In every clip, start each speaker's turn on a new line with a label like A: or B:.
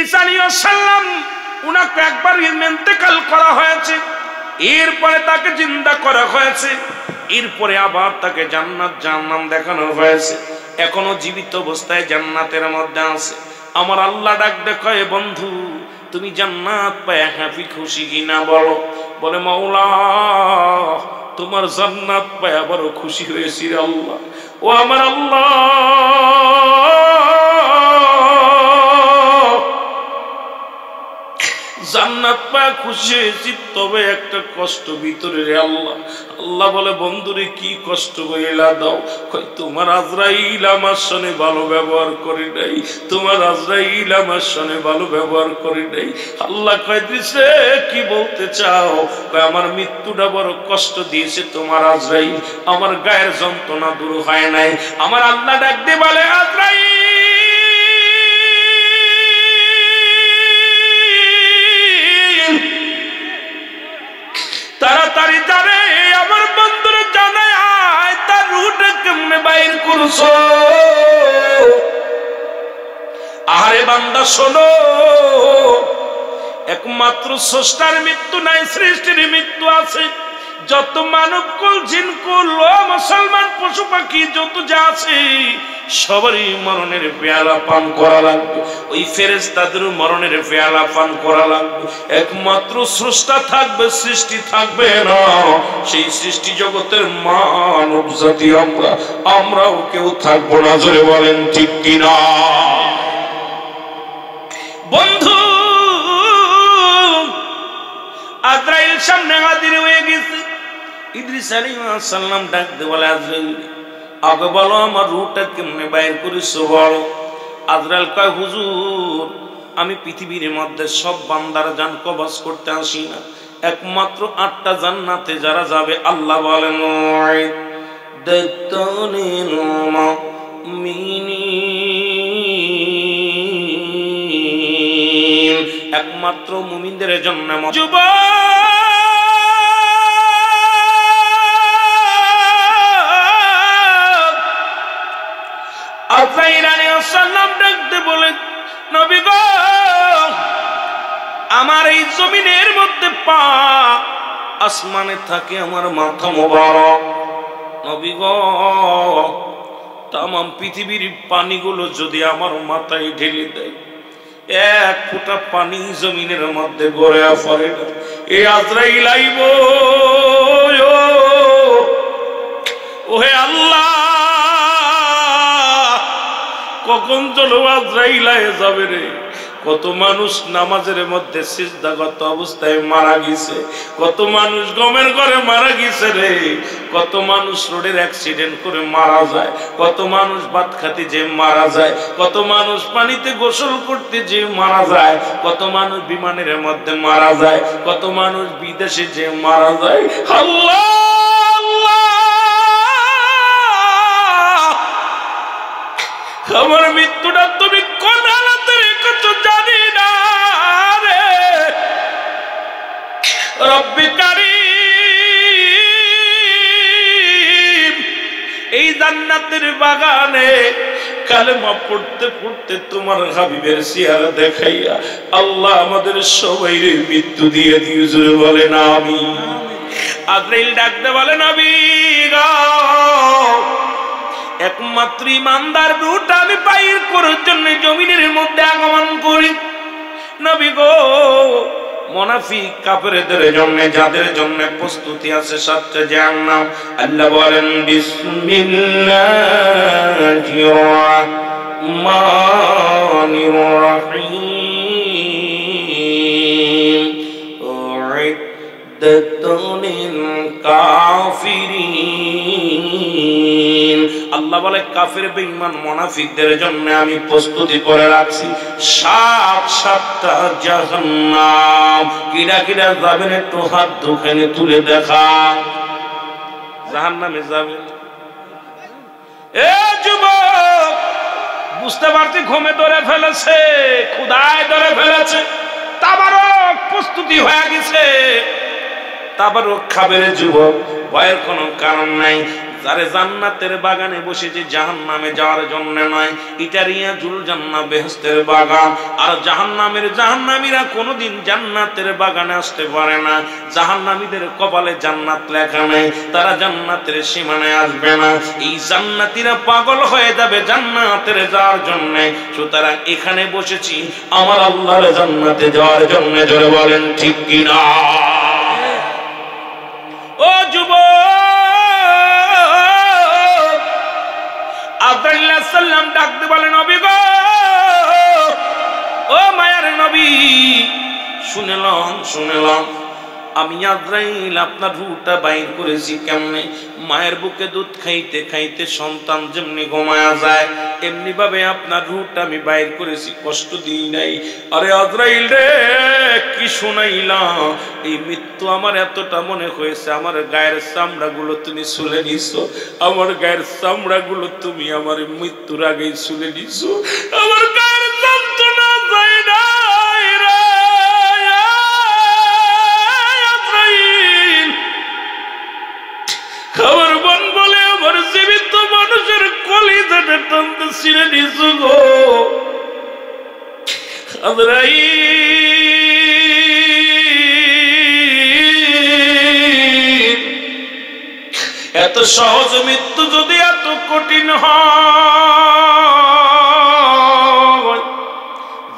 A: ইদ্রিস আলাইহিস সালাম উনাকে একবার ইন্তেকাল করা হয়েছে, এরপরে তাকে জিন্দা করা হয়েছে, এরপরে আবার তাকে জান্নাত জাহান্নাম দেখানো হয়েছে। এখনো জীবিত অবস্থায় জান্নাতের মধ্যে আছে। আমার আল্লাহ ডাক দেখায়, বন্ধু তুমি জান্নাত পায় হ্যাপি খুশি কিনা বলো? বলে মাওলা তোমার জান্নাত পায় বড় খুশি হয়েছি রে আল্লাহ। ও আমার আল্লাহ, জান্নাত পায় খুশি হয়েছি, তবে একটা কষ্ট ভিতরে রে আল্লাহ। আল্লাহ বলে বন্ধুরে কি কষ্ট বইলা দাও? তোমার আজরাইল আমার সঙ্গে ভালো ব্যবহার করে নাই, তোমার আজরাইল আমার সঙ্গে ভালো ব্যবহার করে নাই। আল্লাহ কয় দিছে কি বলতে চাও? আমার মৃত্যুটা বড় কষ্ট দিয়েছে তোমার আজরাইল, আমার গায়ের যন্ত্রণা দূর হয় নাই। আমার আল্লাহ ডাক দিয়ে বলে আজরাইল তাড়াতাড়ি জানে আমার বন্ধুরে জানায় তার রুহটা কেমনে বাইর করছো। আরে বান্দা শোনো, একমাত্র স্রষ্টার মৃত্যু নাই, সৃষ্টির মৃত্যু আছে। যত মানব কুল জিন কুল মুসলমান পশু পাখি যত যা আছে সবারই মরণের পেয়ালা পান করা লাগবে, ওই ফেরেশতাদের মরণের পেয়ালা পান করা লাগবে। একমাত্র স্রষ্টা থাকবে, সৃষ্টি থাকবে না। সেই সৃষ্টি জগতের মানব জাতি আমরাও কেউ থাকবো না। জোরে বলেন ঠিক কিনা? বন্ধু আজরাইল সামনে হাজির হয়ে গেছে। ইদ্রিস আলাইহিস সালাম ডাক দিয়ে বলে আজরাইল আগে বলো আমার রূহটা কেমনে বাইর করেছো বলো। আজরাইল কয় হুজুর আমি পৃথিবীর মধ্যে সব বান্দার জান কবজ করতে আসি না, একমাত্র 8টা জান্নাতে যারা যাবে আল্লাহ বলেন একমাত্র মুমিনদের জন্য। আজরাইল আলাইহিস সালাম ডাকতে বলে নবী গো আমার এই জমিনের মধ্যে পা, আসমানে থাকে আমার মাথা মোবারক। নবী গো তামাম পৃথিবীর পানিগুলো যদি আমার মাথায় ঢেলে দেয়, এক ফোঁটা পানি জমিনের মধ্যে গড়ে পড়ে না। এই আজরাইল আইব, ওহে আল্লাহ কখন চলো আজরাইল যাবে রে। কত মানুষ নামাজের মধ্যে সিজদাগত অবস্থায় মারা গেছে, কত মানুষ গমের ঘরে মারা গেছে রে, কত মানুষ রোডের অ্যাক্সিডেন্ট করে মারা যায়, কত মানুষ ভাত খাতে যে মারা যায়, কত মানুষ পানিতে গোসল করতে যে মারা যায়, কত মানুষ বিমানের মধ্যে মারা যায়, কত মানুষ বিদেশে যে মারা যায়। আল্লাহ আমার মৃত্যুটা তুমি কোন হালাতে রেখেছো জানি না রে রব্বি কারীম। এই জান্নাতের বাগানে কালেমা পড়তে পড়তে তোমার হাবিবের চেহারা দেখাইয়া আল্লাহ আমাদের সবাই মৃত্যু দিয়ে দিয়েছে। বলে না আমি আজরাইল ডাকতে বলে নবী গো একমাত্র ইমানদার রূহটা আমি বাইর করার জন্য জমিনের মধ্যে আগমন করি। নবী গো মুনাফিক কাফেরদের জন্য যাদের জন্য প্রস্তুতি আছে 7টা জাহান্নাম, আল্লাহ বলেন বিসমিল্লাহির রাহমানির রাহিম উইদ্দাতুল কাফিরিন। আল্লাহ বলে কাফের বেঈমান মুনাফিকদের জন্য আমি প্রস্তুতি করে রাখছি 7টা জাহান্নাম। কিরা কিরা যাবেন একটু হাত দুখানে তুলে দেখা। জাহান্নামে যাবেন? এ যুবক বুঝতে পারছি ঘুমে ধরে ফেলেছে, ক্ষুধায় ধরে ফেলেছে, তাবারক প্রস্তুতি হয়ে গেছে, তাবারক খাবে রে যুবক, ভয়ের কোনো কারণ নাই। যারে জান্নাতের বাগানে বসেছে জাহান্নামে যাওয়ার জন্য নয়। ইটারিয়া জুল জান্নাহ বেহেশতের বাগান। আর জাহান্নামীরা কোনোদিন জান্নাতের বাগানে আসতে পারে না। জাহান্নামীদের কপালে জান্নাত লেখা নেই, তারা জান্নাতের সীমানায় আসবে না। এই জান্নাতীরা পাগল হয়ে যাবে জান্নাতের যাওয়ার জন্য। সুতরাং এখানে বসেছি আমার আল্লাহর জান্নাতে যাওয়ার জন্য। জোরে বলেন ঠিক কিনা? ও যুবক, আজরাইল আলাইহিস সালাম ডাকতে বলেন, নবী গো, ও মায়ার নবী, শুনেলাম আমি আজরাইল আপনার রূহটা বাইর করেছি কেমনে? মায়ের বুকে দুধ খাইতে খাইতে সন্তান যেমনি ঘুমায়া যায় এমনি ভাবে আপনার রূহটা আমি বাইর করেছি, কষ্ট দিই নাই। আরে আজরাইল রে, কি শুনাইলাম! এই মৃত্যু আমার এতটা মনে হয়েছে, আমার গায়ের চামড়া গুলো তুমি ছুলে নিছো, আমার গায়ের চামড়া গুলো তুমি আমার মৃত্যুর আগেই ছুলে নিছো, আমার গায়ের যন্ত্রণা যায় না। আমার মন বলে আমার জীবিত মানুষের কলিজাটা টানতে ছিঁড়ে নিছো গো আজরাইল। এত সহজ মৃত্যু যদি এত কঠিন হয়,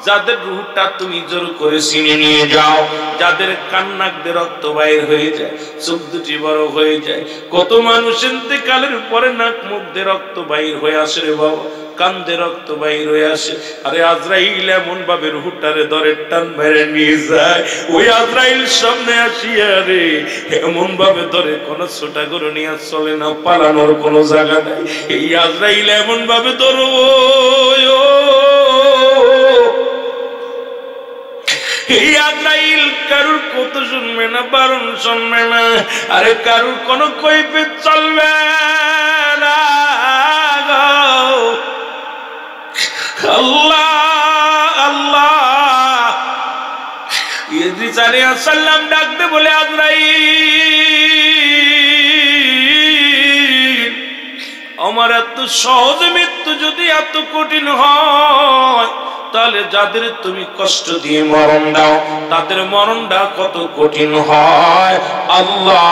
A: যাদের রূহটা তুমি জোর করে ছিনে নিয়ে যাও, যাদের কান্নাকদের রক্ত বাইর হয়ে যায়, চোখ দুটি বড় হয়ে যায়, কত মানুষ ইন্তেকালের পরে নাক মুখ দিয়ে রক্ত বাইর হয়ে আসে রে বাবা, কান্দে রক্ত বাইর হয়ে আসে। আরে আজরাইল এমন ভাবে রূহটারে ধরে টান মেরে নিয়ে যায়, ওই আজরাইল সামনে আসিয়া রে এমন ভাবে ধরে কোনো ছোটা গরু নিয়ে চলে না, পালানোর কোনো জায়গা নাই। এই আজরাইল এমন ভাবে ধরো, এই আজরাইল কারুর কত শুনবে না, বারণ শুনবে না, আরে কারুর কোনো কৈফিয়ত চলবে না। আল্লাহ আল্লাহ, ইদ্রিস আলাইহিস সালাম ডাকতে বলে, আজরাইল, আমার এত সহজ মৃত্যু যদি এত কঠিন হয়, তাহলে যাদের তুমি কষ্ট দিয়ে মরণ দাও তাদের মরণটা কত কঠিন হয়। আল্লাহ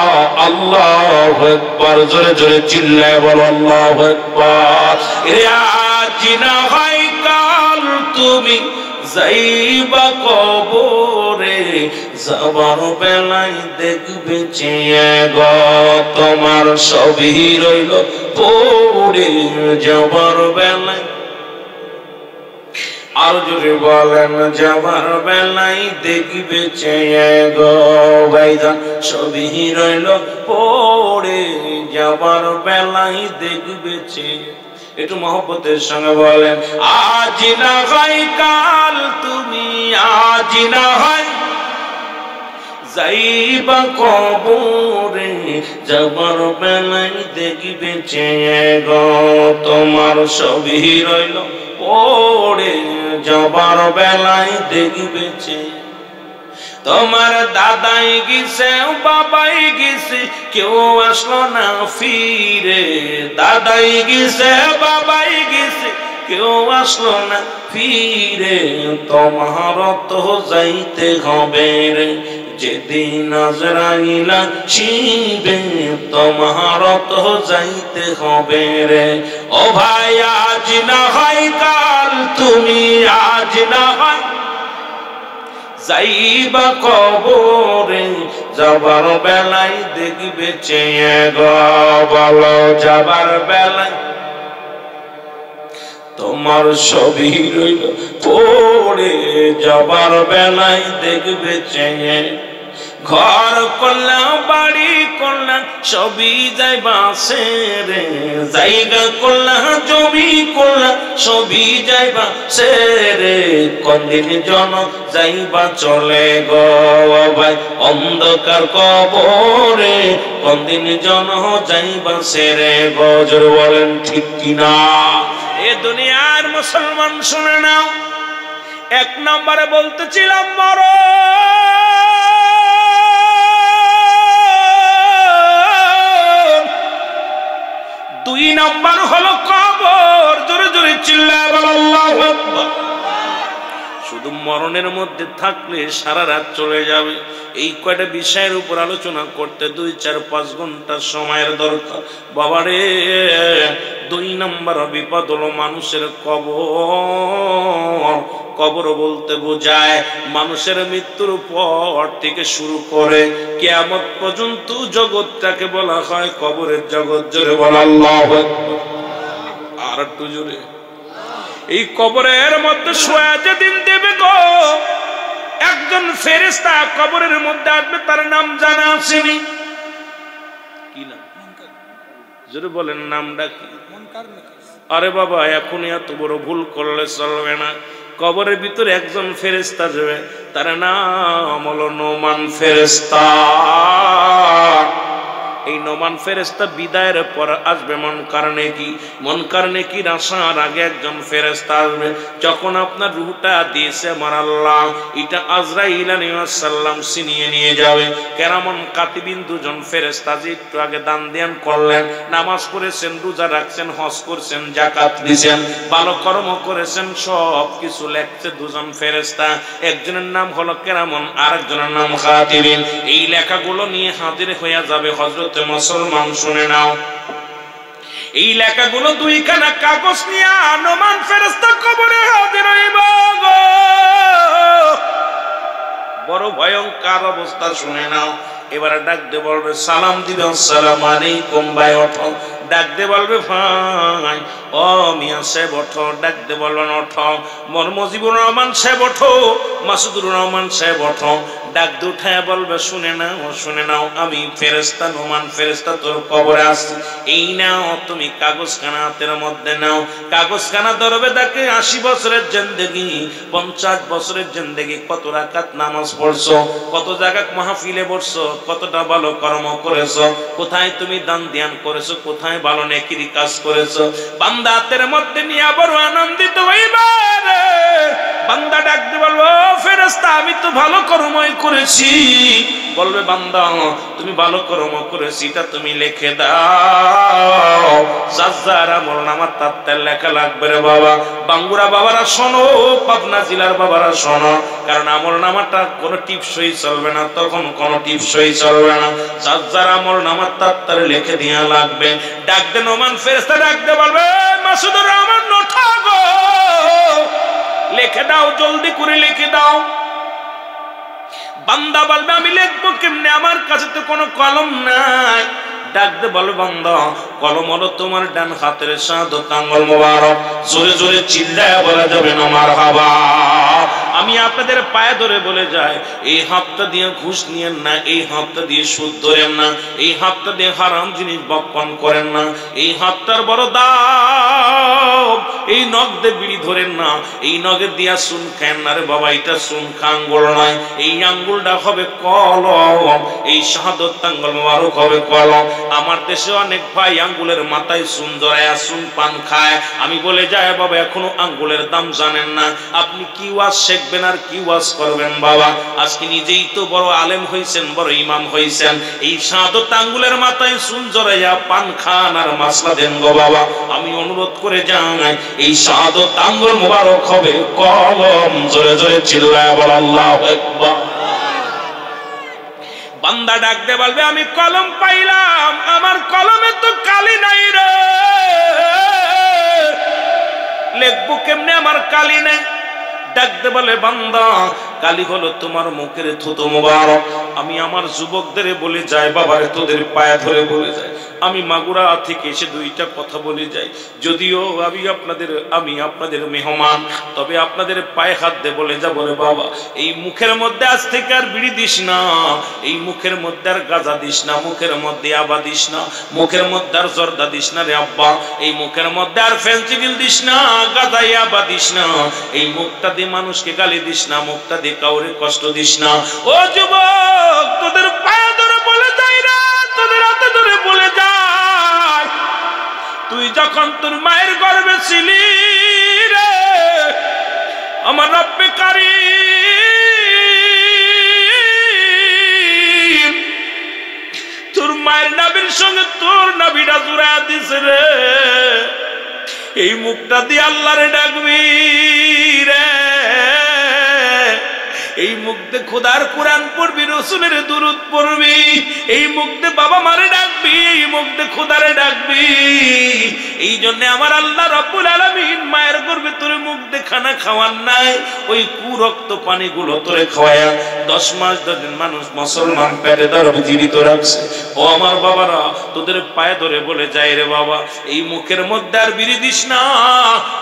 A: আল্লাহু আকবার, জোরে জোরে চিল্লায় বলো আল্লাহু আকবার। আজ না হয় কাল তুমি যাইবা কবরে, যাবার বেলায় দেখবে চেয়ে গো তোমার সবই রইল পড়ে, যাবার বেলায় আর জোরে বলেন যাবার বেলায় দেখবে চেয়ে গো ভাইজান সবই রইল পড়ে, যাবার বেলায় দেখবে চেয়ে। একটু মহব্বতের সঙ্গে বলেন, আজ না হয় কাল তুমি, আজ না হয় যাইবা কবরে, যাবার বেলায় দেখবে চেয়ে গো তোমার সবই রইল পড়ে, যাবার বেলায় দেখবে চেয়ে। তোমার দাদাই গেছে বাবাই গেছে কেউ আসলো না ফিরে, দাদাই গেছে বাবাই গেছে কেউ আসলো না ফিরে, তোমার তো যাইতে হবে রে যেদিন আজরাইল আসিবে, তোমার তো যাইতে হবে রে। ও ভাই আজ না হয় কাল তুমি, আজ না হয় যাইবা কবরে, যাবার বেলায় দেখবে চেয়ে গো বলো, যাবার বেলায় তোমার সবই রইল পড়ে, যাবার বেলায় দেখবে চেয়ে। ঘর করলাম বাড়ি করলাম সবই যাইবা সেরে, জায়গা করলাম জমি করলাম সবই যাইবা সেরে, কোনদিন জন যাইবা চলে গো ভাই অন্ধকার কবরে, কোনদিন জন যাইবা সেরে গো, জোরে বলেন ঠিক কিনা? এ দুনিয়ার মুসলমান শুনে নাও, এক নম্বরে বলতেছিলাম মরণ, দুই নাম্বার হলো কবর। জোরে জোরে চিল্লায় বলো আল্লাহু আকবার। শুধু মরণের মধ্যে থাকলে সারা রাত চলে যাবে। এই কয়টা বিষয়ের উপর আলোচনা করতে 2-4-5 ঘন্টা সময়ের দরকার। বাবারে, 2 নম্বর বিপদ হলো মানুষের কবর। কবর বলতে বোঝায় মানুষের মৃত্যুর পর থেকে শুরু করে কিয়ামত পর্যন্ত জগৎটাকে বলা হয় কবরের জগৎ। জোরে বলা আল্লাহু আকবার। আর একটু জোরে। এই কবরের মধ্যে শোয়া যেদিন দেবে গো, একজন ফেরেশতা কবরের মধ্যে আসবে, তার নাম জানা আসেনি। কি নাম? জোরে বলেন, নামটা কি? আরে বাবা, এখন এত বড় ভুল করলে চলবে না। কবরের ভিতরে একজন ফেরেশতা যাবে, তার নাম হলো নোমান ফেরেশতা। এই নোমান ফেরেশতা বিদায়ের পর আসবে মুনকার নেকি। মুনকার নেকির আসার আগে একজন ফেরেশতা আসবে। যখন আপনার রূহটা দিয়েছে আমার আল্লাহ, এটা আজরাইল আলাইহিস সালাম ছিনিয়ে নিয়ে যাবে। কেরামন কাতিবিন দুজন ফেরেশতা যে একটু আগে দান ধ্যান করলেন, নামাজ পড়েছেন, রোজা রাখছেন, হজ করছেন, যাকাত দিয়েছেন, ভালো কর্ম করেছেন, সব কিছু লেখছে দুজন ফেরেশতা। একজনের নাম হলো কেরামন, আরেকজনের নাম কাতিবিন। এই লেখাগুলো নিয়ে হাজির হয়ে যাবে হযরত মুসলমান। শুনে নাও, এই লেখাগুলো 2খানা কাগজ নিয়ে নোমান ফেরেশতা কবরে হাজির হইব। বড় ভয়ঙ্কর অবস্থা। শুনে নাও, এবারে ডাক দিয়ে বলবে, সালাম দিবে, আসসালামু আলাইকুম ভাই ওঠো। ডাক দিয়ে বলবে, ভাই ও মিয়া সাহেব ওঠো। ডাক দিয়ে বলবেন, ওঠো। মুজিবুর রহমান সাহেব ওঠো, মাসুদুর রহমান সাহেব ওঠো। ডাক দিয়ে উঠায় বলবে, শুনে নাও, শুনে নাও, আমি ফেরেশতা নোমান ফেরেশতা তোর কবরে আসছি। এই নাও তুমি কাগজখানা হাতের মধ্যে নাও। কাগজখানা ধরবে, তাকে 80 বছরের জিন্দেগি, 50 বছরের জিন্দেগি, কত রাকাত নামাজ পড়ছো, কত জায়গা মাহফিলে বসছো, কতটা ভালো কর্ম করেছো, কোথায় তুমি দান ধ্যান করেছো, কোথায় ভালো নেকির কাজ করেছো। বান্দা হাতের মধ্যে নিয়ে বড় আনন্দিত হইবা। বান্দা ডাক দিয়ে বলবো, ফেরেশতা আমি তো ভালো কর্মই করেছি। বলবে, বান্দা তুমি ভালো কর্ম করেছি, এটা তুমি লিখে দাও। যার আমল নামার তাতে লেখা লাগবে রে বাবা। বাঙ্গুরা বাবারা শোনো, পাবনা জেলার বাবারা শোনো, কারণ আমল নামাটা কোনো টিপসই চলবে না, তখন কোনো টিপসই চলবে না। যার আমল নামার তাতে লিখে দেয়া লাগবে। ডাক দে নোমান ফেরেশতা ডাক দে বলবে, মাসুদুর রহমান ওঠো গো, লিখে দাও, জলদি করে লিখে দাও। বান্দা বলবে, আমি লিখবো কেমনে, আমার কাছে তো কোনো কলম নাই। ডাক দে বলবে, বান্দা কলম হলো তোমার ডান হাতের শাহাদাত আঙ্গুল মোবারক। জোরে জোরে চিল্লায় বলা যাবে না মারহাবা। আমি আপনাদের পায়ে ধরে বলে যাই, এই হাতটা দিয়ে ঘুষ নিয়েন না, এই হাতটা দিয়ে সুদ ধরেন না, এই হাতটা দিয়ে হারাম জিনিস বক্ষণ করেন না, এই হাতটার বড় দাম। এই নখ দিয়ে বিড়ি ধরেন না, এই নখের দিয়া সুন খান না রে বাবা, এটা সুন খা আঙ্গুল নয়, এই আঙ্গুলটা হবে কলম, এই শাহাদাত আঙ্গুল মোবারক হবে কলম। আমার দেশে অনেক ভাই আঙ্গুলের মাথায় সুন জড়ায় সুন পান খায়। আমি বলে যাই, বাবা এখনো আঙ্গুলের দাম জানেন না, আপনি কি ওয়াজ শিখবেন আর কি ওয়াজ করবেন বাবা? আজকে নিজেই তো বড় আলেম হইছেন, বড় ইমাম হইছেন, এই শাহাদাত আঙ্গুলের মাথায় সুন জড়াইয়া পান খান আর মাসলা দেন গো বাবা। আমি অনুরোধ করে যাই, এই শাহাদাত আঙ্গুল মোবারক হবে কলম। জোরে জোরে চিল্লায় বল আল্লাহু আকবার। বান্দা ডাক দে বলবে, আমি কলম পাইলাম, আমার কলমে তো কালি নাই রে, লিখবো কেমনে, আমার কালি নাই। ডাক দে বলে, বান্দা কালি হলো তোমার মুখের থুতু মোবারক। আমি আমার যুবকদের বলে যাই, বাবারে তোদের পায়ে ধরে বলে যাই, আমি মাগুরা থেকে এসে 2টা কথা বলে যাই। যদিও আমি আপনাদের মেহমান, তবে আপনাদের পায়ে হাত দিয়ে বলে যা, বলে বাবা এই মুখের মধ্যে আজ থেকে আর বিড়ি দিস না, এই মুখের মধ্যে আর গাঁজা দিস না, মুখের মধ্যে আবা দিস না, মুখের মধ্যে আর জর্দা দিস না রে আব্বা, এই মুখের মধ্যে আর ফেন্সিডিল দিস না, গাঁজা আবা দিস না, এই মুখটা দিয়ে মানুষকে গালি দিস না, মুখটা দিয়ে কাউরে কষ্ট দিস না। ও যুবক, তোদের পায়ে ধরে বলে যাই না, তোদের হাতে ধরে বলে যাই, তুই যখন তোর মায়ের গর্ভে ছিলি রে, আমার রব্বে কারীম তোর মায়ের নাভির সঙ্গে তোর নাভিটা জুড়া দিছে রে। এই মুখটা দিয়ে আল্লাহরে ডাকবি রে, এই মুখ দিয়ে খোদার কোরআন পড়বি, রসুলের দুরূদ পড়বি, এই মুখ দিয়ে বাবা মারে ডাকবি, এই মুখ দিয়ে খোদারে ডাকবি। এই জন্য আমার আল্লাহ রাব্বুল আলামিন মায়ের গর্ভে তোর মুখ দিয়ে খানা খাওয়ান নাই, ওই কুরক্ত পানিগুলো তোরে খাওয়ায়া 10 মাস 10 দিন মানুষ মুসলমান পেটে ধরে জীবিত রাখছে। ও আমার বাবারা, তোদের পায়ে ধরে বলে যাই রে বাবা, এই মুখের মধ্যে আর বিড়ি দিস না,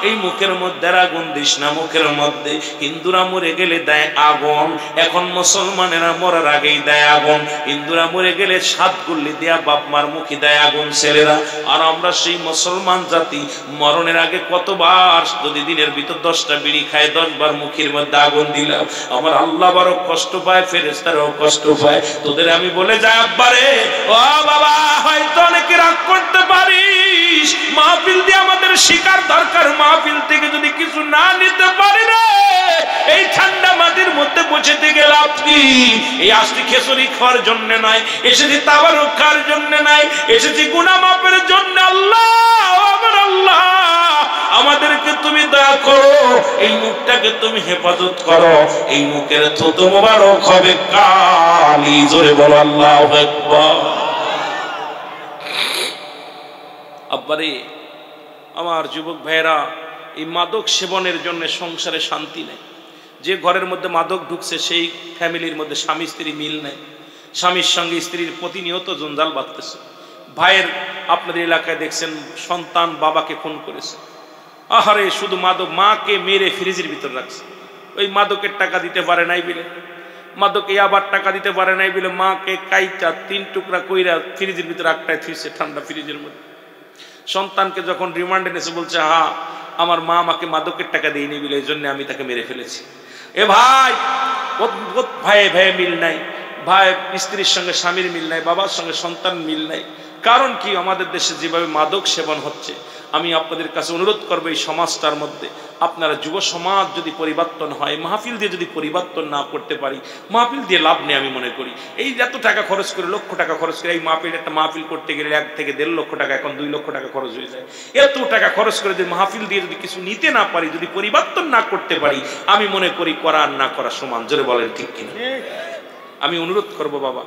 A: এই মুখের মধ্যে আর আগুন দিস না। মুখের মধ্যে হিন্দুরা মরে গেলে দেয় আগুন, এখন মুসলমানেরা মরার আগেই দেয় আগুন। হিন্দুরা মরে গেলে 7 গুল্লি দেয়া বাপ মার মুখে দেয় আগুন ছেলেরা, আর আমরা সেই মুসলমান জাতি মরণের আগে কতবার যদি দিনের ভিতর 10টা বিড়ি খায় 10 বার মুখের মধ্যে আগুন দিলাম। আমার আল্লাহ বড় কষ্ট পায়, ফেরেশতারাও কষ্ট পায়। তোদের আমি বলে যাই আব্বারে, ও বাবা, হয়তো অনেকে রাগ করতে পারিস, মাহফিল দিয়ে আমাদের শিকার দরকার, মাহফিল থেকে যদি কিছু না নিতে পারি না, এই ঠান্ডা মাটির মধ্যে বসে থেকে লাভ কি? এই আস্তি খেসুরি খাওয়ার জন্য নয়, এসেছি তাবারুক খাওয়ার জন্য নয়, এসেছি গুনাহ মাফের জন্য। আল্লাহ, আমার আল্লাহ, আমাদেরকে তুমি দয়া করো, এই মুখটাকে তুমি হেফাজত করো, এই মুখের থুতু মোবারক হবে কালি। জোরে বলো আল্লাহু আকবার। আব্বারে, আমার যুবক ভাইরা, এই মাদক সেবনের জন্য সংসারে শান্তি নেই। যে ঘরের মধ্যে মাদক ঢুকছে সেই ফ্যামিলির মধ্যে স্বামী স্ত্রী মিল নেই, স্বামীর সঙ্গে স্ত্রীর প্রতিনিয়ত জঞ্জাল বাঁধতেছে। ভাইয়ের আপনাদের এলাকায় দেখছেন সন্তান বাবাকে খুন করেছে, আহারে শুধু মাদক, মাকে মেরে ফ্রিজের ভিতর রাখছে, ওই মাদকের টাকা দিতে পারে নাই বলে, মাদকে আবার টাকা দিতে পারে নাই বলে মাকে কাইটা 3 টুকরা কইরা ফ্রিজের ভিতর একটাই থুইছে, ঠান্ডা ফ্রিজের মধ্যে। সন্তানকে যখন রিমান্ডে নিয়েছে বলছে, হ্যাঁ আমার মা আমাকে মাদকের টাকা দিইনি বলে এই জন্য আমি তাকে মেরে ফেলেছি। এ ভাই, ভাই ভাই মিল নাই, ভাই স্ত্রীর সঙ্গে স্বামীর মিল নাই, বাবার সঙ্গে সন্তান মিল নাই। কারণ কি? আমাদের দেশে যেভাবে মাদক সেবন হচ্ছে, আমি আপনাদের কাছে অনুরোধ করবো এই সমাজটার মধ্যে আপনারা যুব সমাজ যদি পরিবর্তন হয়, মাহফিল দিয়ে যদি পরিবর্তন না করতে পারি, মাহফিল দিয়ে লাভ নেই। আমি মনে করি এই এত টাকা খরচ করে, লক্ষ টাকা খরচ করে এই মাহফিল, একটা মাহফিল করতে গেলে 1 থেকে 1.5 লক্ষ টাকা, এখন 2 লক্ষ টাকা খরচ হয়ে যায়। এত টাকা খরচ করে যদি মাহফিল দিয়ে যদি কিছু নিতে না পারি, যদি পরিবর্তন না করতে পারি, আমি মনে করি করা আর না করা সমান। জোরে বলেন ঠিক কিনা? আমি অনুরোধ করবো বাবা,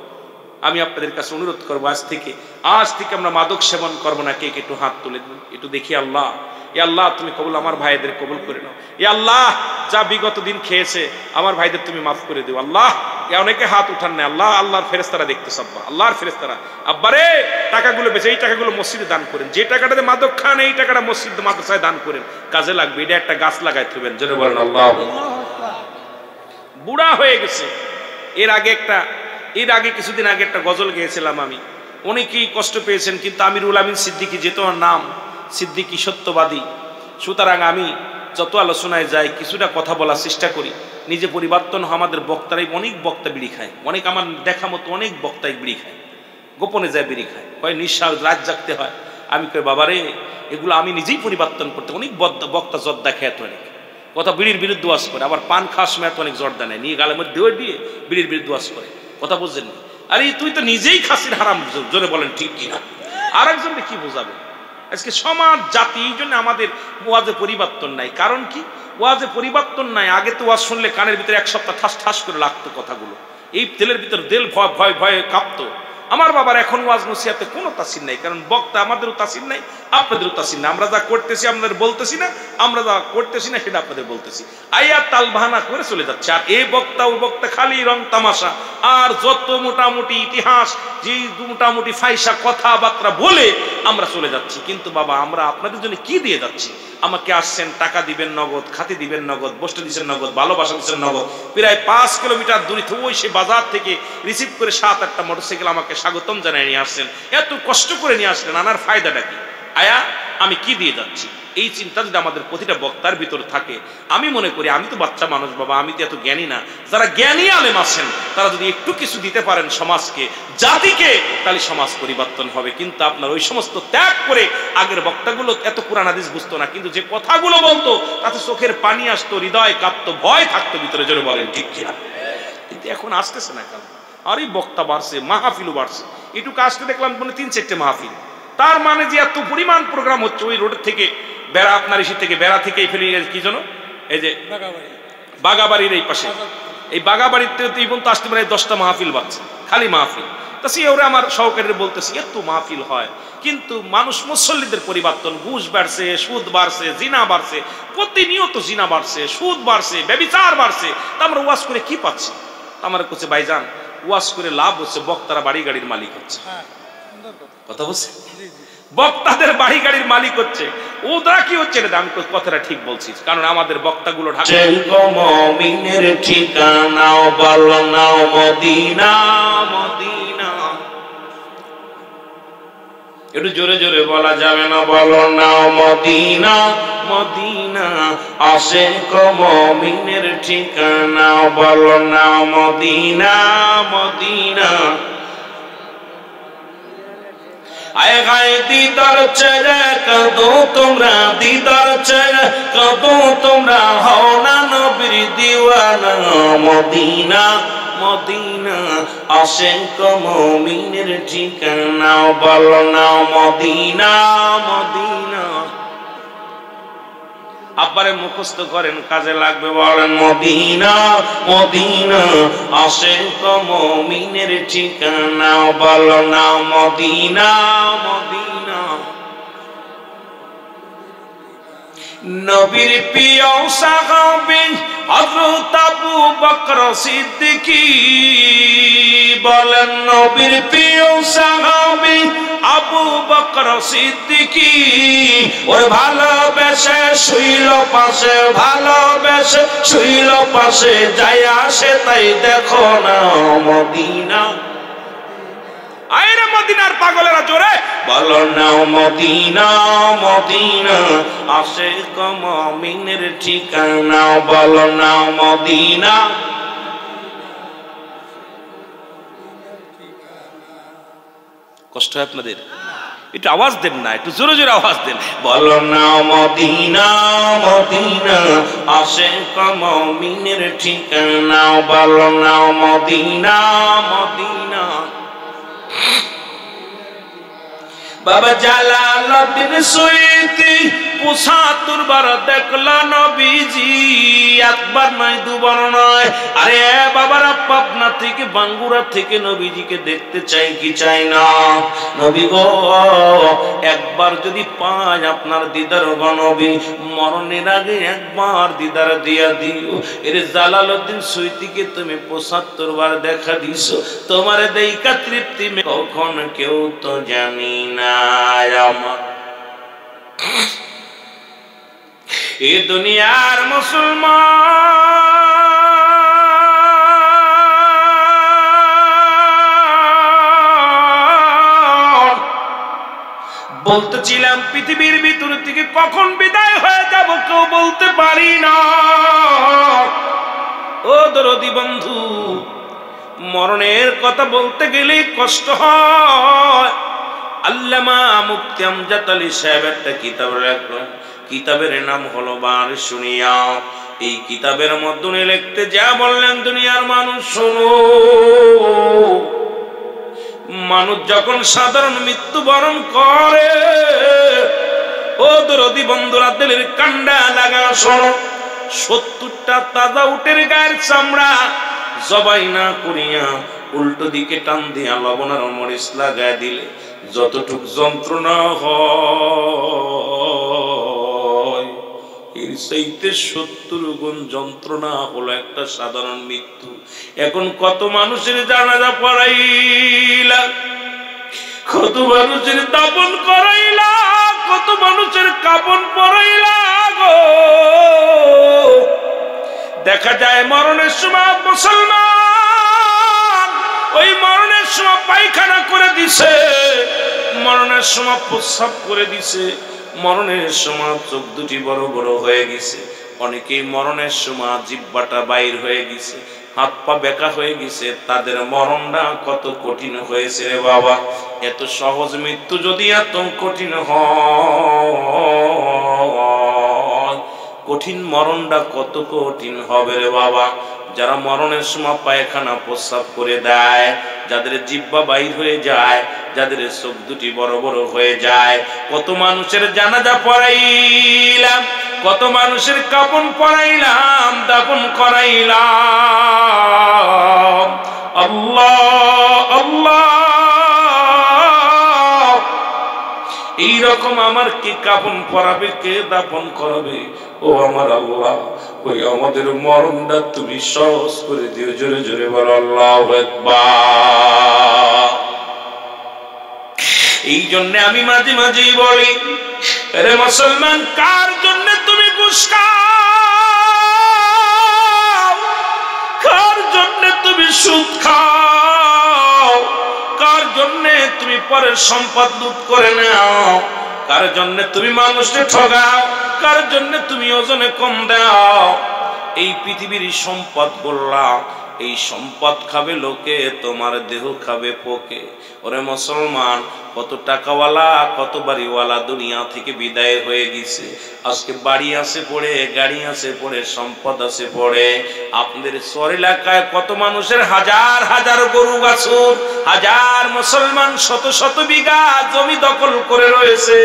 A: আমি আপনাদের কাছে অনুরোধ করবো, আজ থেকে আমরা মাদক সেবন করবো না। কে একটু হাত তুলে দিন, একটু দেখি। আল্লাহ, এ আল্লাহ তুমি কবুল, আমার ভাইদের কবুল করে নাও। এ আল্লাহ, যা বিগত দিন খেয়েছে আমার ভাইদের তুমি মাফ করে দিও। আল্লাহ, অনেকে হাত উঠান না, আল্লাহ, আল্লাহর ফেরেশতারা দেখতেছে। আব্বা, আল্লাহর ফেরেশতারা, আব্বারে টাকাগুলো বেঁচে এই টাকাগুলো মসজিদে দান করেন, যে টাকাটাতে মাদক খান এই টাকাটা মসজিদ মাদ্রাসায় দান করেন, কাজে লাগবে। এটা একটা গাছ লাগাই থাকবেন। জোরে বলেন আল্লাহ। বুড়া হয়ে গেছে, এর আগে কিছুদিন আগে একটা গজল গেয়েছিলাম আমি, অনেকেই কষ্ট পেয়েছেন, কিন্তু আমিরুল আমিন সিদ্দিকী, যেহেতু আমার নাম সিদ্দিকী সত্যবাদী, সুতরাং আমি যত আলোচনায় যাই কিছুটা কথা বলার চেষ্টা করি। নিজে পরিবর্তন আমাদের বক্তারাই, অনেক বক্তা বিড়ি খায়, অনেক আমার দেখা মতো অনেক বক্তাই বিড়ি খায়, গোপনে যায় বিড়ি খায়, হয় নিঃশ্বাস রাত জাগতে হয়। আমি কই বাবারে, এগুলো আমি নিজেই পরিবর্তন করতে। অনেক বক্তা জর্দা খেত, অনেক কথা বিড়ির বিরুদ্ধে ওয়াজ করে, আবার পান খাওয়ার সময় অনেক জর্দা নেয়, নিয়ে গালের মধ্যে দিয়ে বিড়ির বিরুদ্ধে ওয়াজ করে। কথা বুঝছেন? আরে তুই তো নিজেই খাসির হারাম। জোরে বলেন ঠিক কিনা? আর একজনকে কি বোঝাবে? আজকে সমাজ জাতি, এই জন্য আমাদের ওয়াজে পরিবর্তন নাই। কারণ কি? ওয়াজে পরিবর্তন নাই। আগে তো ওয়াজ শুনলে কানের ভিতরে 1 সপ্তাহ ঠাস ঠাস করে লাগতো কথাগুলো, এই তেলের ভিতর দেল ভয় ভয়ে কাঁপতো। আমার বাবার এখন ওয়াজ নসিহতে কোনো তাসির নাই, কারণ বক্তা আমাদেরও তাসির নাই, আপনাদেরও তাসির নাই। আমরা যা করতেছি আপনাদের বলতেছি না, আমরা যা করতেছি না সেটা আপনাদের বলতেছি। আইয়া তাল বাহানা করে চলে যাচ্ছে। আর এই বক্তা ও বক্তা খালি রং তামাশা, আর যত মোটামুটি ইতিহাস, যে মোটামুটি ফাইসা কথাবার্তা বলে আমরা চলে যাচ্ছি। কিন্তু বাবা, আমরা আপনাদের জন্য কি দিয়ে যাচ্ছি? আমাকে আসছেন, টাকা দিবেন নগদ, খাতি দিবেন নগদ, বসতে দিচ্ছেন নগদ, ভালোবাসা দিচ্ছেন নগদ। প্রায় 5 কিলোমিটার দূরে ওই সে বাজার থেকে রিসিভ করে 7-8টা মোটরসাইকেল আমাকে স্বাগতম জানিয়ে নিয়ে আসছেন। এত কষ্ট করে নিয়ে আসলেন, আনার ফায়দাটা কি? আয়া আমি কি দিয়ে যাচ্ছি? এই চিন্তা যদি আমাদের প্রতিটা বক্তার ভিতরে থাকে, আমি মনে করি, আমি তো বাচ্চা মানুষ বাবা, আমি তো এত জ্ঞানী না, যারা জ্ঞানী আলেম আছেন তারা যদি একটু কিছু দিতে পারেন সমাজকে, জাতিকে, তাহলে সমাজ পরিবর্তন হবে। কিন্তু আপনার ওই সমস্ত ত্যাগ করে, আগের বক্তাগুলো এত কোরআন হাদিস বুঝতো না, কিন্তু যে কথাগুলো বলতো তাতে চোখের পানি আসতো, হৃদয় কাঁপতো, ভয় থাকতো ভিতরে। জোরে বলেন ঠিক কিনা? কিন্তু এখন আসতেছে না। কারণ আর এই বক্তা বাড়ছে, মাহফিলও বাড়ছে। এটুকু আসতে দেখলাম মানে 3-4টে মাহফিল। তার মানে যে এত পরিমাণ প্রোগ্রাম হচ্ছে ওই রোড থেকে বেড়া, আপনার ইসি থেকে বেড়া থেকে ফেলে কি যেন এই যে বাগাবাড়ির এই পাশে, এই বাগাবাড়িতে এই পর্যন্ত আসতে মানে 10টা মাহফিল বাড়ছে, খালি মাহফিল। তা সে ওরা আমার সহকারীরা বলতেছে এত মাহফিল হয়, কিন্তু মানুষ মুসল্লিদের পরিবর্তন, ঘুষ বাড়ছে, সুদ বাড়ছে, জিনা বাড়ছে, প্রতিনিয়ত জিনা বাড়ছে, সুদ বাড়ছে, ব্যভিচার বাড়ছে। তা আমরা ওয়াজ করে কি পাচ্ছি? আমার কাছে ভাইজান ওয়াজ করে লাভ হচ্ছে, বক্তারা বাড়ি গাড়ির মালিক হচ্ছে। কথা বলছে, বক্তাদের বাড়ি গাড়ির মালিক হচ্ছে। ওরা কি হচ্ছে এটা আমি কথাটা ঠিক বলছি, কারণ আমাদের বক্তাগুলো ঢাকা মুমিনের ঠিকানা বলো না মদিনা, মদিনা একটু জোরে জোরে বলা যাবে না? বলো না মদিনা, মদিনা আশিক মুমিনের ঠিকানা বলো না মদিনা, মদিনা আয় গায়ে দিদার চেয়ে কদো তোমরা, দিদার চেয়ে কদো তোমরা, হও না নবীর দিওয়ানা মদিনা, মদিনা আশিক মুমিনের ঠিকানা বলো না মদিনা, মদিনা। আব্বারে মুখস্থ করেন, কাজে লাগবে, বলেন মদিনা, মদিনা আশিক মুমিনের ঠিকানা বলো না মদিনা, মদিনা। নবীর প্রিয় সাহাবী হযরত আবু বকর সিদ্দিকী, বলেন নবীর প্রিয় সাহাবী আবু বকর সিদ্দিকী, ওর ভালোবেসে শুইল পাশে, ভালোবেসে শুইল পাশে, যায় আসে তাই দেখো না মদিনা। আইরে মদিনার পাগলেরা জোরে বলো না মদিনা, মদিনা আশিক মুমিনের ঠিকানা বলো না মদিনা। কষ্ট হয় আপনাদের? একটু আওয়াজ দেন না, একটু জোরে জোরে আওয়াজ দেন, বলো না মদিনা, মদিনা আশিক মুমিনের ঠিকানা বলো না মদিনা, মদিনা। বাবা জালালউদ্দিন সুয়ুতি ৭৫ বার দেখলা নবীজি, একবার নয় দুবার নয়। আরে বাবারা পাবনা থেকে বাঙ্গুরা থেকে নবীজিকে দেখতে চাই কি চাই না? নবী গো একবার যদি পায় আপনার দিদার গো নবী, মরণের আগে একবার দিদার দিয়া দিও। এর জালালউদ্দিন সুয়ুতিকে তুমি ৭৫ বার দেখা দিছো, তোমার দেইকা তৃপ্তি কখন কেউ তো জানি না। আমার এ দুনিয়ার মুসলমান বলতেছিলাম পৃথিবীর ভিতর থেকে কখন বিদায় হয়ে যাব কেউ বলতে পারি না। ও দরদি বন্ধু, মরণের কথা বলতে গেলে কষ্ট হয়। আল্লামা মুফতি আমজাদ আলী সাহেব একটা কিতাব রাখলেন, কিতাবের নাম হলো বারিশ শুনিয়া। এই কিতাবের মধ্যে লিখতে যা বললেন, দুনিয়ার মানুষ শোনো, মানুষ যখন সাধারণ মৃত্যুবরণ করে, ও দরদি বন্ধুরা দিলের কান্ডা লাগা শোনো, ৭০টা তাজা উটের গায়ের চামড়া জবাই না করিয়া উল্টো দিকে টান দিয়া লবণ আর মরিচ লাগায় দিলে যতটুক যন্ত্রণা হয়, এর চাইতে ৭০ গুণ যন্ত্রণা হলো একটা সাধারণ মৃত্যু। এখন কত মানুষের জানাজা পড়াইলা, কত মানুষের দাফন করাইলা, কত মানুষের কাফন পরাইলা গো। দেখা যায় মরণের সময় মুসলমান ওই মরণের সময় পায়খানা করে দিছে, মরণের সময় প্রস্রাব করে দিছে, মরণের সময় চোখ দুটি বড় বড় হয়ে গেছে, অনেকেই মরণের সময় জিহ্বাটা বাইর হয়ে গেছে, হাত পা বেঁকা হয়ে গেছে। তাদের মরণটা কত কঠিন হয়েছে রে বাবা। এত সহজ মৃত্যু যদি এত কঠিন হয়, কঠিন মরণটা কত কঠিন হবে রে বাবা। যারা মরণের সময় পায়খানা প্রস্রাব করে দেয়, যাদের জিহ্বা বাইর হয়ে যায়, যাদের চোখ দুটি বড় বড় হয়ে যায়, কত মানুষের জানাজা পড়াইলাম, কত মানুষের কাফন পরাইলাম, দাফন করাইলাম। আল্লাহ আল্লাহ, এইরকম আমার কি কাফন পরাবে, কে দাফন করাবে? ও আমার আল্লাহ, ওই আমাদের মরণটা তুমি সহজ করে দিও। জোরে জোরে বল আল্লাহু আকবার। এই জন্য আমি মাঝে মাঝেই বলি, আরে মুসলমান, কার জন্য তুমি ঘুষ খাও? কার জন্য তুমি সুদ খাও? কার জন্য তুমি পরের সম্পদ লুট করে নাও? কার জন্য তুমি মানুষকে ঠগাও? কার জন্য তুমি ওজনে কম দাও? এই পৃথিবীর সম্পদ বললাম, এই সম্পদ খাবে লোকে, তোমার দেহ খাবে পোকে। ওরে মুসলমান, কত টাকাওয়ালা, কত বাড়িওয়ালা দুনিয়া থেকে বিদায় হয়ে গেছে। আজকে বাড়ি আছে পড়ে, গাড়ি আছে পড়ে, সম্পদ আছে পড়ে। আপনাদের শহর এলাকায় কত মানুষের হাজার হাজার গরু বাছুর, হাজার মুসলমান শত শত বিঘা জমি দখল করে রয়েছে।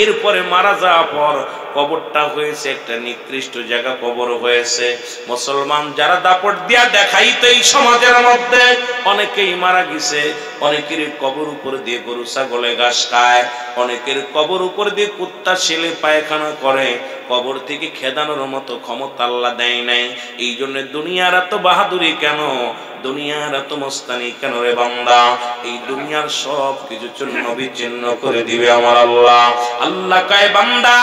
A: এরপরে মারা যাওয়ার পর কবরটা হয়েছে একটা নিকৃষ্ট জায়গা, কবর হয়েছে। মুসলমান যারা দাপট দিয়া দেখাই তো এই সমাজের মধ্যে, অনেকেই মারা গেছে, অনেকের কবর উপর দিয়ে গরু ছাগলে ঘাস খায়, অনেকের কবর উপর দিয়ে কুত্তা ছেলে পায়খানা করে। কবর থেকে খেদানোর মতো ক্ষমতা আল্লাহ দেয় নাই। এই জন্য দুনিয়ার এত বাহাদুরি কেন, দুনিয়ার এত মস্তানি কেন রে বান্দা? এই দুনিয়ার সব কিছু চূর্ণ বিচ্ছিন্ন করে দিবে আমার আল্লাহ। আল্লাহ কয় বান্দা,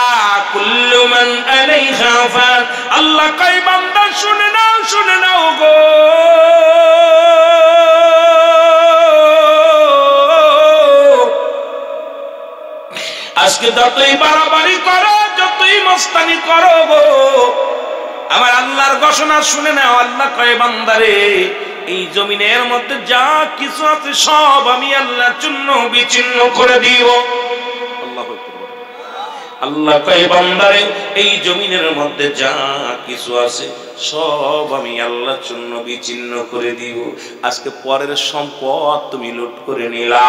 A: কুল্লু মান আলাইহা ফান। আল্লাহ কয় বান্দা, শুনে নাও গো, আজকে যতই বাড়াবাড়ি করো, যতই মস্তানি করো গো, আমার আল্লাহর ঘোষণা শুনে নাও। আল্লাহ কয় বান্দারে, এই জমিনের মধ্যে যা কিছু আছে সব আমি আল্লাহ চূর্ণ বিচ্ছিন্ন করে দিব। আল্লাহ কয় বান্দারে, এই জমিনের মধ্যে যা কিছু আছে সব আমি আল্লাহ চূর্ণ বিচ্ছিন্ন করে দিব। আজকে পরের সম্পদ তুমি লুট করে নিলা,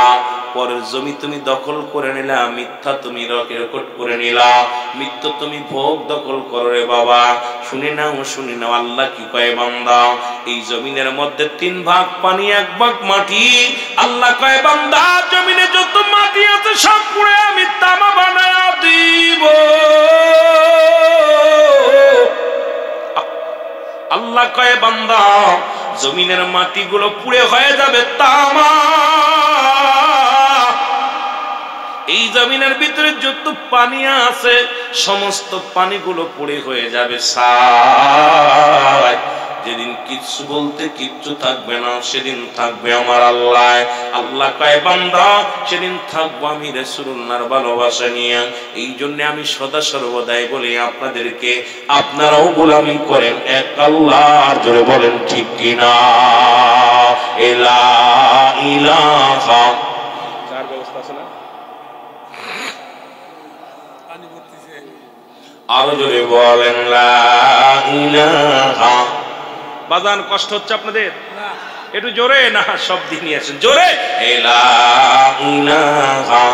A: পরের জমি তুমি দখল করে নিলা, মিথ্যা তুমি রেকর্ড করে নিলা, মিথ্যা তুমি ভোগ দখল করো রে বাবা। শুনে নাও আল্লাহ কি কয় বান্দা, এই জমিনের মধ্যে 3 ভাগ পানি, 1 ভাগ মাটি। আল্লাহ কয় বান্দা, জমিনে যত মাটি আছে সব পুড়ে আমি তামা বানায়া দিব। আল্লাহ কয় বান্দা, জমিনের মাটিগুলো পুড়ে হয়ে যাবে তামা। এই জমিনের ভিতরে যত পানি আছে সমস্ত পানিগুলো পুড়ে হয়ে যাবে ছাই। যেদিন কিচ্ছু বলতে কিচ্ছু থাকবে না, সেদিন থাকবে আমার আল্লাহ। আল্লাহ কয় বান্দা, সেদিন থাকবো আমি রাসূলুল্লাহর ভালোবাসা নিয়ে। এই জন্য আমি সদা সর্বদাই বলি আপনাদেরকে, আপনারাও গোলামি করেন এক আল্লাহর। জোরে বলেন ঠিক কিনা? লা ইলাহা। চার ব্যবস্থা আছে না? আরো জোরে বলেন লা ইলাহা। বাজান কষ্ট হচ্ছে আপনাদের? একটু জোরে না, সব দিনই আছেন জোরে। লা ইলাহা।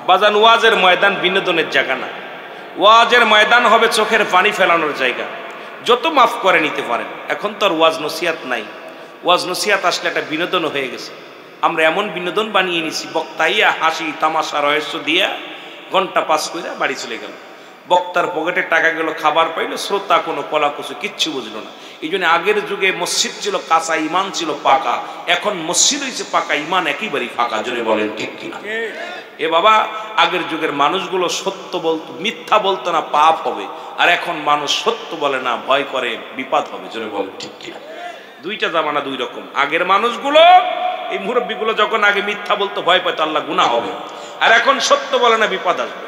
A: বাজান, ওয়াজের ময়দান বিনোদনের জায়গা না, ওয়াজের ময়দান হবে চোখের পানি ফেলানোর জায়গা। যত মাফ করে নিতে পারেন। এখন তো আর ওয়াজ নসিহাত নাই। ওয়াজ নসিহাত আসলে একটা বিনোদন হয়ে গেছে। আমরা এমন বিনোদন বানিয়ে নিছি, বক্তাইয়া হাসি তামাশা রহস্য দিয়া ঘন্টা পাস করে বাড়ি চলে গেল। বক্তার পকেটে টাকা গেল, খাবার পাইলো, শ্রোতা কোনো কলাকুচু কিচ্ছু বুঝলো না। এই জন্য আগের যুগে মসজিদ ছিল কাঁচা, ইমান ছিল পাকা। এখন মসজিদ হয়েছে পাকা, ইমান একেবারেই ফাঁকা। জোরে বলেন ঠিক কিনা? এ বাবা, আগের যুগের মানুষগুলো সত্য বলতো, মিথ্যা বলতো না, পাপ হবে। আর এখন মানুষ সত্য বলে না, ভয় করে বিপদ হবে। জোরে বলেন ঠিক কিনা? দুইটা জামানা দুই রকম। আগের মানুষগুলো, এই মুরব্বীগুলো যখন আগে মিথ্যা বলতো, ভয় পাইতো আল্লাহ গুনাহ হবে। আর এখন সত্য বলে না, বিপদ আসবে।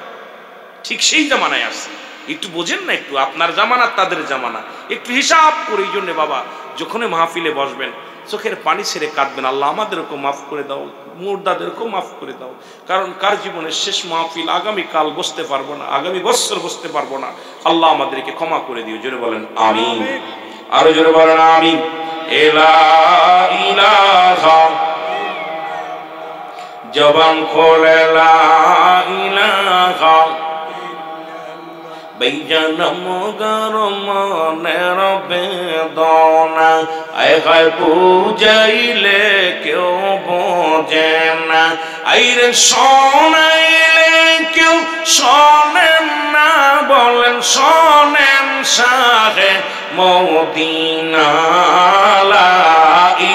A: ঠিক সেই জামানায় আসছে। একটু বোঝেন না, একটু আপনার জামানা তাদের জামানা, একটু হিসাব করে। এই জন্য বাবা, যখন মাহফিলে বসবেন চোখের পানি ছেড়ে কাঁদবেন, আল্লাহ আমাদেরকেও মাফ করে দাও, মুর্দাদেরকেও মাফ করে দাও। কারণ কার জীবনের শেষ মাহফিল, আগামীকাল বসতে পারবো না, আগামী বছর বসতে পারবো না। আল্লাহ আমাদেরকে ক্ষমা করে দিও। জোরে বলেন আমিন। আরো জোরে বলেন আমিন। লা ইলাহা, জবান খোলে লা ইলাহা, বেজানম গরমনের বেদনা, আয় গায় বুঝাইলে কেউ বোঝে না, আইরে শোনাইলে কেউ শোনেন না, বলেন শোনেন শাহে মদিনা লা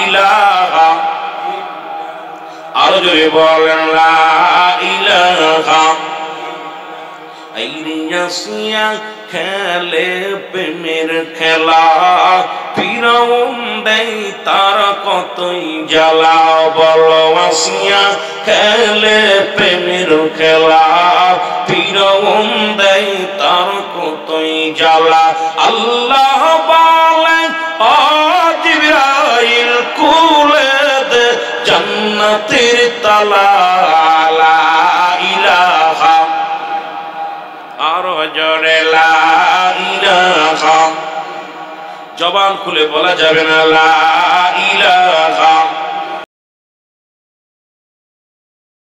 A: ইলাহা, আরো জোরে বলেন লা ইলাহা। আইরিয়াসিয়া খেলে প্রেমের খেলা, ফিরাউন দেয় তার কতই জ্বালা, বলো আসিয়া খেলে প্রেমের খেলা, ফিরাউন দেয় তার কতই জ্বালা। আল্লাহ বলে ও জিবরাইল খুলে দে জান্নাতের তালা, লা ইলাহা, আরো জোরে লা ইলাহা, জবান খুলে বলা যাবে না লা